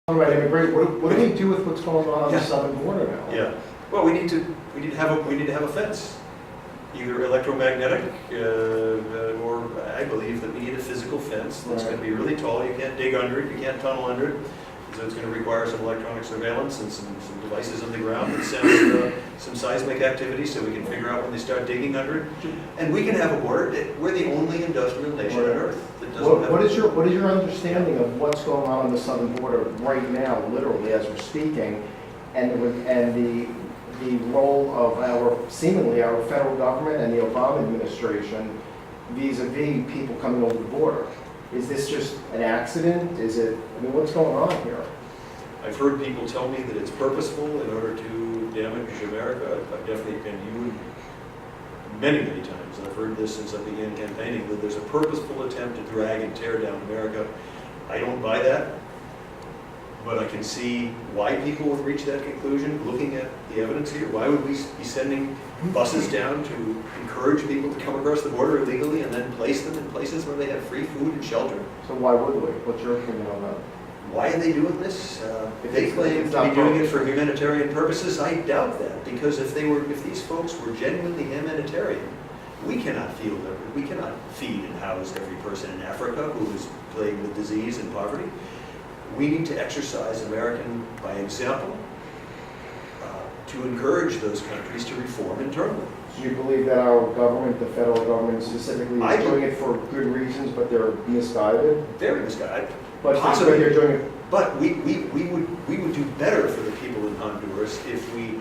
All right, immigrate. What do we do with what's going on the southern border now? Yeah. Well, we need to have a fence, either electromagnetic or I believe that we need a physical fence that's going to be really tall. You can't dig under it. You can't tunnel under it. So it's going to require some electronic surveillance and some devices on the ground that send some seismic activity so we can figure out when they start digging under it. And we can have a border. We're the only industrial nation on Earth that doesn't have. What is your understanding of what's going on the southern border right now, literally as we're speaking, and the role of seemingly our federal government and the Obama administration vis-a-vis people coming over the border? Is this just an accident? Is it, I mean, what's going on here? I've heard people tell me that it's purposeful in order to damage America. I've definitely, and you many times, and I've heard this since I began campaigning, that there's a purposeful attempt to drag and tear down America. I don't buy that, but I can see why people would reach that conclusion, looking at the evidence here. Why would we be sending buses down to encourage people to come across the border illegally and then place them in places where they have free food and shelter? So why would we? What's your opinion on that? Why are they doing this? They claim to be doing it for humanitarian purposes. I doubt that, because if these folks were genuinely humanitarian, we cannot feed and house every person in Africa who is plagued with disease and poverty. We need to exercise American by example to encourage those countries to reform internally. Do you believe that our government, the federal government specifically, is doing it for good reasons, but they're misguided? Very misguided. But possibly they're doing it. But we would do better for the people in Honduras if we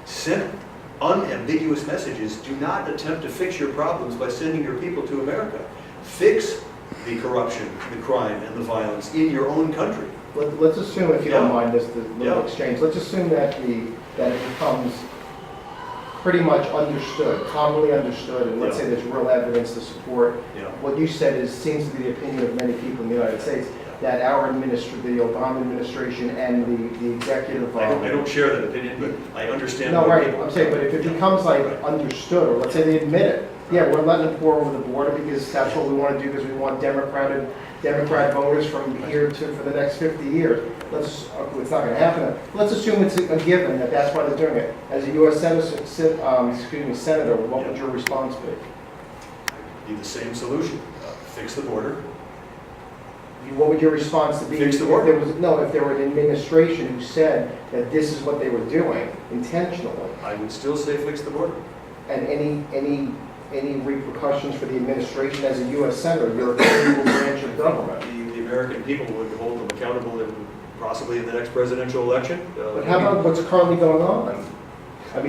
sent unambiguous messages. Do not attempt to fix your problems by sending your people to America. Fix the corruption, the crime, and the violence in your own country. Let's assume, if you don't mind this little exchange, let's assume that it becomes pretty much understood, commonly understood, and let's say there's real evidence to support what you said seems to be the opinion of many people in the United States, that our the Obama administration and the executive... I don't share that opinion, but I understand... No, right, I'm saying, but if it becomes like understood, or let's say they admit it, yeah, we're letting them pour over the border because that's what we want to do, because we want Democrat voters from here for the next 50 years. It's not going to happen. Let's assume it's a given that that's why they're doing it. As a U.S. Senator, what would your response be? Be the same solution. Fix the border. What would your response to be? Fix the border. If there were an administration who said that this is what they were doing intentionally. I would still say fix the border. And any repercussions for the administration as a U.S. Senator? You're a critical branch of government. The American people would hold them accountable possibly in the next presidential election. But how about what's currently going on? As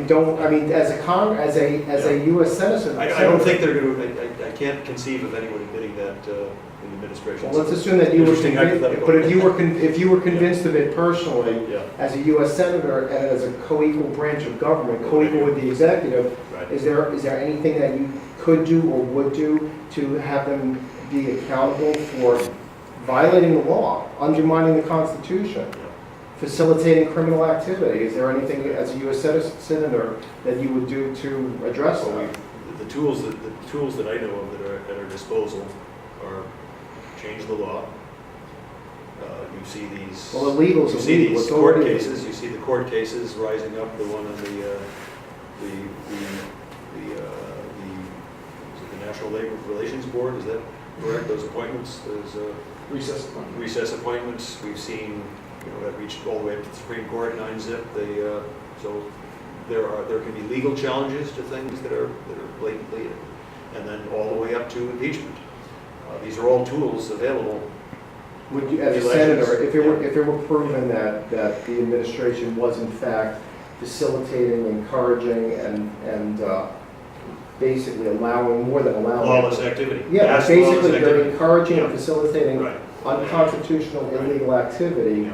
a U.S. Senator, I don't think they're going to. I can't conceive of anyone admitting that in the administration. Well, let's assume that you were convinced, but if you were convinced of it personally, as a U.S. Senator and as a co-equal branch of government, co-equal with the executive, is there anything that you could do or would do to have them be accountable for violating the law, undermining the Constitution, facilitating criminal activity? Is there anything as a U.S. Senator that you would do to address that? The tools that I know of that are at our disposal are change the law. You see these. Well, illegal. You see these court cases. You see the court cases rising up. The one on the National Labor Relations Board. Is that correct? Those appointments. There's recess appointments. We've seen. That reached all the way up to the Supreme Court, 9-zip. So there can be legal challenges to things that are blatantly, and then all the way up to impeachment. These are all tools available. Would you, as a senator, if it were proven that the administration was in fact facilitating, encouraging, and basically allowing more than allowing lawless activity? Yeah, basically they're encouraging and facilitating unconstitutional, illegal activity.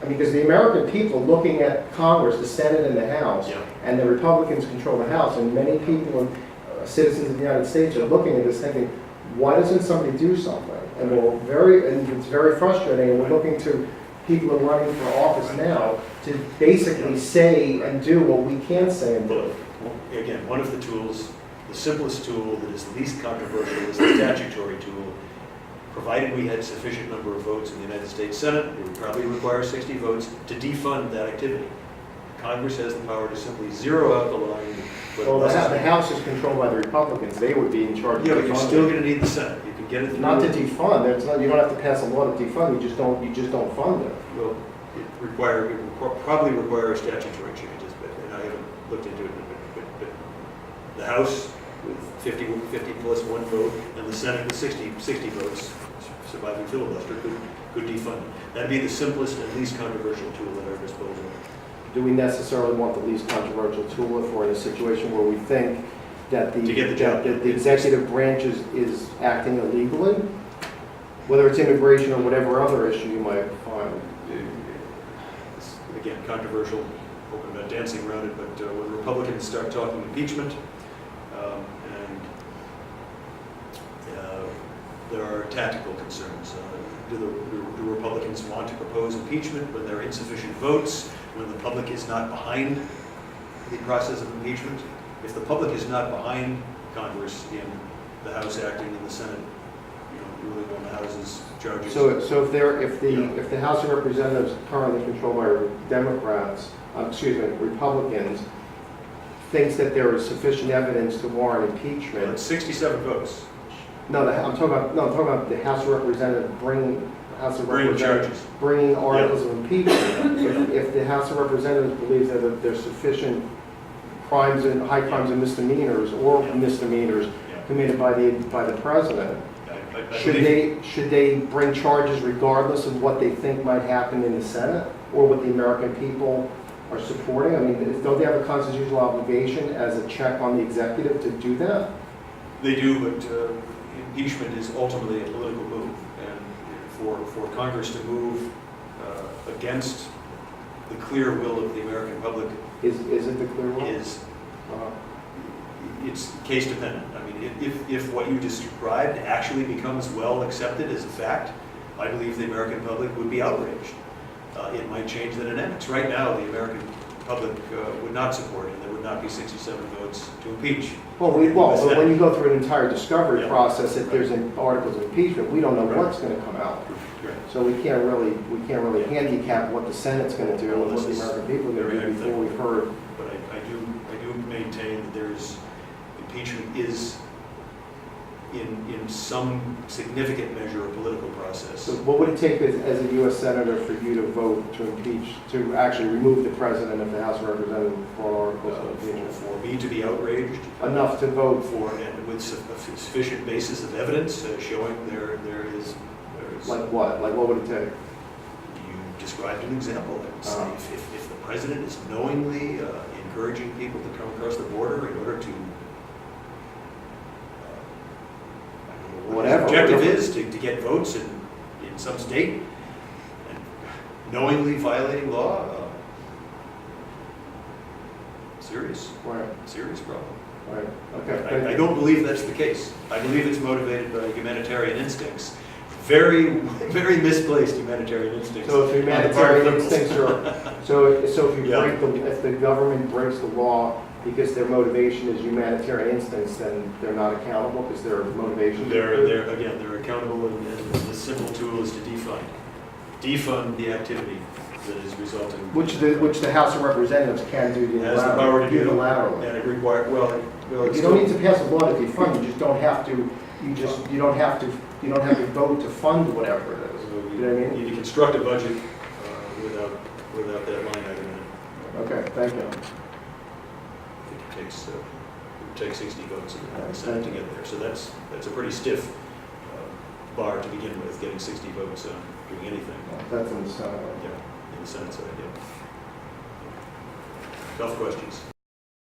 Because the American people looking at Congress, the Senate and the House, and the Republicans control the House, and many people and citizens of the United States are looking at this thinking, why doesn't somebody do something? And it's very frustrating, and we're looking to people who are running for office now to basically say and do what we can say and do. Again, one of the tools, the simplest tool that is least controversial is the statutory tool, provided we had sufficient number of votes in the United States Senate, it would probably require 60 votes to defund that activity. Congress has the power to simply zero out the line. Well, the House is controlled by the Republicans. They would be in charge of Yeah, but you're still defunding. going to need the Senate. You can get it through. Not to defund. It's not, you don't have to pass a law to defund. You just don't fund it. Well, it will probably require statutory changes, and I haven't looked into it, but the House with 50 plus one vote, and the Senate with 60 votes, surviving filibuster, could defund it. That'd be the simplest and least controversial tool at our disposal. Do we necessarily want the least controversial tool if we're in a situation where we think that To get the job done. the executive branch is acting illegally? Whether it's immigration or whatever other issue you might find. It's, again, controversial, hoping about dancing around it, but when Republicans start talking impeachment, and there are tactical concerns. Do the Republicans want to propose impeachment when there are insufficient votes, when the public is not behind the process of impeachment? If the public is not behind Congress in the House acting and the Senate, ruling on the House's charges. So if the House of Representatives currently controlled by Democrats, Republicans, thinks that there is sufficient evidence to warrant It's impeachment. 67 votes. I'm talking about the House of Representatives bringing Charges. bringing articles of impeachment. If the House of Representatives believes that there's sufficient crimes and high crimes and misdemeanors or misdemeanors committed by the president, should they bring charges regardless of what they think might happen in the Senate or what the American people are supporting? I mean, don't they have a constitutional obligation as a check on the executive to do that? They do, but impeachment is ultimately a political move, and for Congress to move against the clear will of the American public Is it the clear one? is it's case dependent. I mean, if what you described actually becomes well accepted as a fact, I believe the American public would be outraged. It might change the dynamics. Right now, the American public would not support it, and there would not be 67 votes to impeach. But when you go through an entire discovery Yeah. process, if there's articles of impeachment, we don't know Right. what's going to come out. Right. So we can't really handicap what the Senate's going to do and what the American people are going to do before we've heard. But I do maintain that impeachment is in some significant measure a political process. So what would it take as a U.S. Senator for you to vote to impeach, to actually remove the President of the House of Representatives for articles of impeachment? For me to be outraged, Enough to vote for, and with sufficient basis of evidence showing there is. like what? Like what would it take? You described an example. I would say if the president is knowingly encouraging people to come across the border in order to Whatever. the objective is to get votes in some state, and knowingly violating law, serious problem. Right, okay. I don't believe that's the case. I believe it's motivated by humanitarian instincts. Very, very misplaced humanitarian instincts. So if humanitarian instincts are, if the government breaks the law because their motivation is humanitarian instincts, then they're not accountable because their motivation. They're accountable, and the simple tool is to defund the activity that is resulting. Which the House of Representatives can do unilaterally. Has the power to do unilaterally. And it requires You don't need to pass a law to defund. You just don't have to. You don't have to vote to fund whatever it is. You know what I mean? You need to construct a budget without that line item in it. Okay, thank you. It takes 60 votes in the Senate to get there. So that's a pretty stiff bar to begin with, getting 60 votes on doing anything. That's in the Senate. Yeah, in the Senate side, yeah. Tough questions.